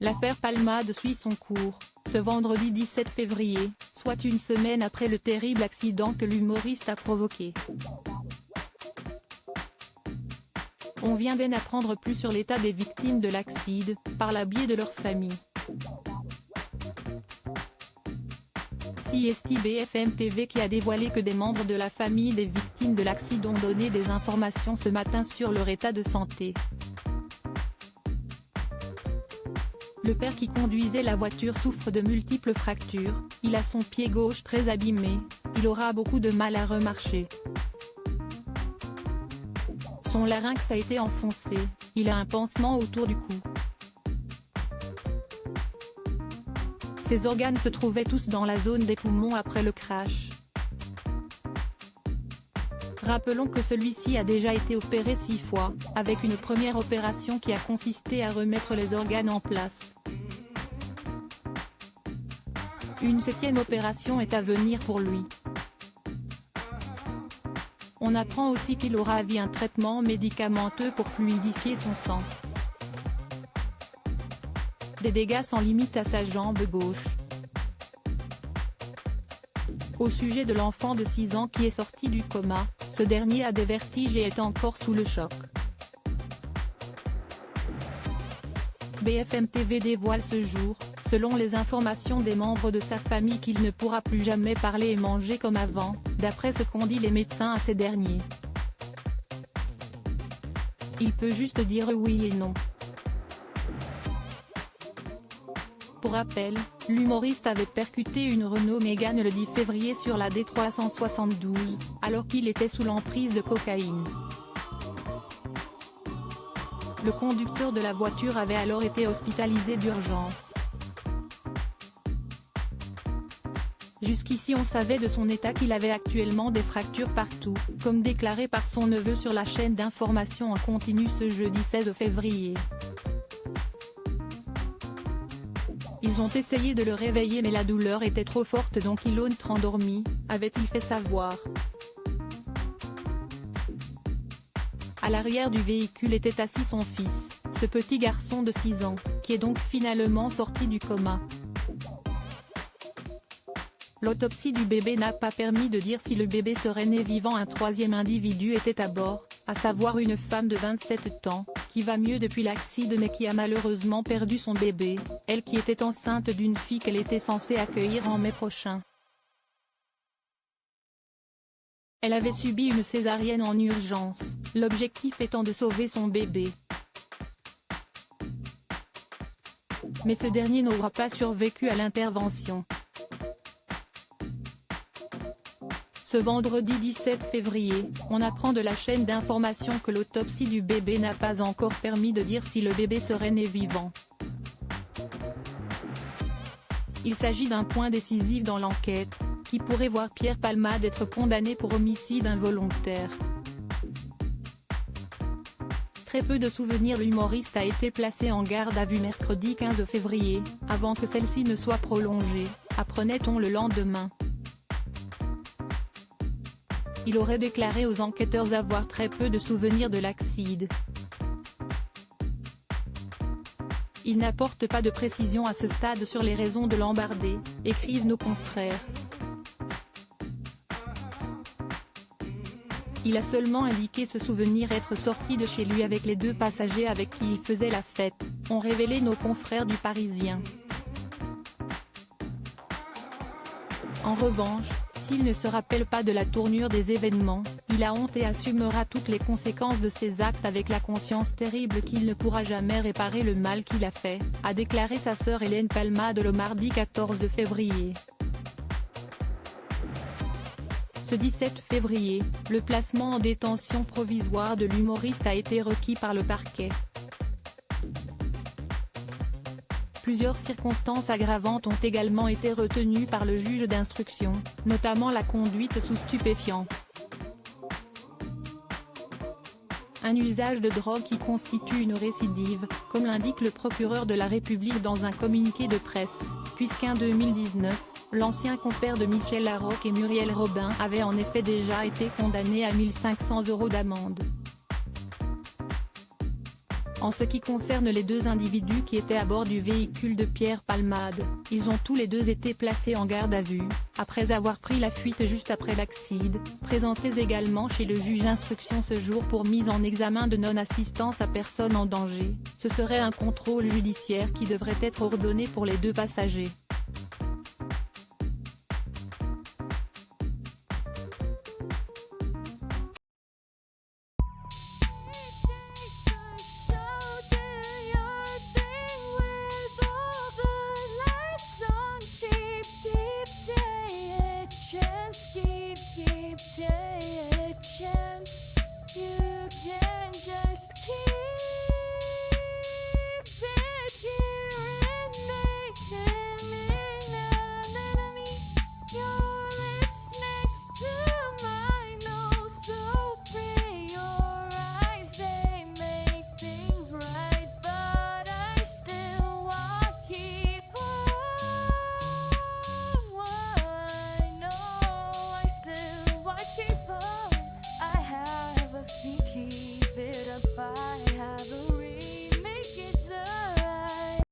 L'affaire Palmade suit son cours, ce vendredi 17 février, soit une semaine après le terrible accident que l'humoriste a provoqué. On vient d'en apprendre plus sur l'état des victimes de l'accident, par le biais de leur famille. C'est BFM TV qui a dévoilé que des membres de la famille des victimes de l'accident ont donné des informations ce matin sur leur état de santé. Le père qui conduisait la voiture souffre de multiples fractures, il a son pied gauche très abîmé, il aura beaucoup de mal à remarcher. Son larynx a été enfoncé, il a un pansement autour du cou. Ses organes se trouvaient tous dans la zone des poumons après le crash. Rappelons que celui-ci a déjà été opéré 6 fois, avec une première opération qui a consisté à remettre les organes en place. Une 7e opération est à venir pour lui. On apprend aussi qu'il aura à vie un traitement médicamenteux pour fluidifier son sang. Des dégâts sans limite à sa jambe gauche. Au sujet de l'enfant de 6 ans qui est sorti du coma, ce dernier a des vertiges et est encore sous le choc. BFM TV dévoile ce jour, selon les informations des membres de sa famille, qu'il ne pourra plus jamais parler et manger comme avant, d'après ce qu'ont dit les médecins à ces derniers. Il peut juste dire oui et non. Pour rappel, l'humoriste avait percuté une Renault Mégane le 10 février sur la D372, alors qu'il était sous l'emprise de cocaïne. Le conducteur de la voiture avait alors été hospitalisé d'urgence. Jusqu'ici on savait de son état qu'il avait actuellement des fractures partout, comme déclaré par son neveu sur la chaîne d'information en continu ce jeudi 16 février. Ils ont essayé de le réveiller mais la douleur était trop forte donc il entre endormi, avait-il fait savoir. À l'arrière du véhicule était assis son fils, ce petit garçon de 6 ans, qui est donc finalement sorti du coma. L'autopsie du bébé n'a pas permis de dire si le bébé serait né vivant. Un 3e individu était à bord, à savoir une femme de 27 ans, qui va mieux depuis l'accident mais qui a malheureusement perdu son bébé, elle qui était enceinte d'une fille qu'elle était censée accueillir en mai prochain. Elle avait subi une césarienne en urgence, l'objectif étant de sauver son bébé. Mais ce dernier n'aura pas survécu à l'intervention. Ce vendredi 17 février, on apprend de la chaîne d'information que l'autopsie du bébé n'a pas encore permis de dire si le bébé serait né vivant. Il s'agit d'un point décisif dans l'enquête, qui pourrait voir Pierre Palmade être condamné pour homicide involontaire. Très peu de souvenirs. L'humoriste a été placé en garde à vue mercredi 15 février, avant que celle-ci ne soit prolongée, apprenait-on le lendemain. Il aurait déclaré aux enquêteurs avoir très peu de souvenirs de l'accident. Il n'apporte pas de précision à ce stade sur les raisons de l'embardé, écrivent nos confrères. Il a seulement indiqué se souvenir être sorti de chez lui avec les 2 passagers avec qui il faisait la fête, ont révélé nos confrères du Parisien. En revanche, s'il ne se rappelle pas de la tournure des événements, il a honte et assumera toutes les conséquences de ses actes avec la conscience terrible qu'il ne pourra jamais réparer le mal qu'il a fait, a déclaré sa sœur Hélène Palmade le mardi 14 février. Ce 17 février, le placement en détention provisoire de l'humoriste a été requis par le parquet. Plusieurs circonstances aggravantes ont également été retenues par le juge d'instruction, notamment la conduite sous stupéfiants. Un usage de drogue qui constitue une récidive, comme l'indique le procureur de la République dans un communiqué de presse, puisqu'en 2019, l'ancien compère de Michel Larocque et Muriel Robin avait en effet déjà été condamné à 1 500 € d'amende. En ce qui concerne les deux individus qui étaient à bord du véhicule de Pierre Palmade, ils ont tous les deux été placés en garde à vue, après avoir pris la fuite juste après l'accident, présentés également chez le juge d'instruction ce jour pour mise en examen de non-assistance à personne en danger. Ce serait un contrôle judiciaire qui devrait être ordonné pour les deux passagers.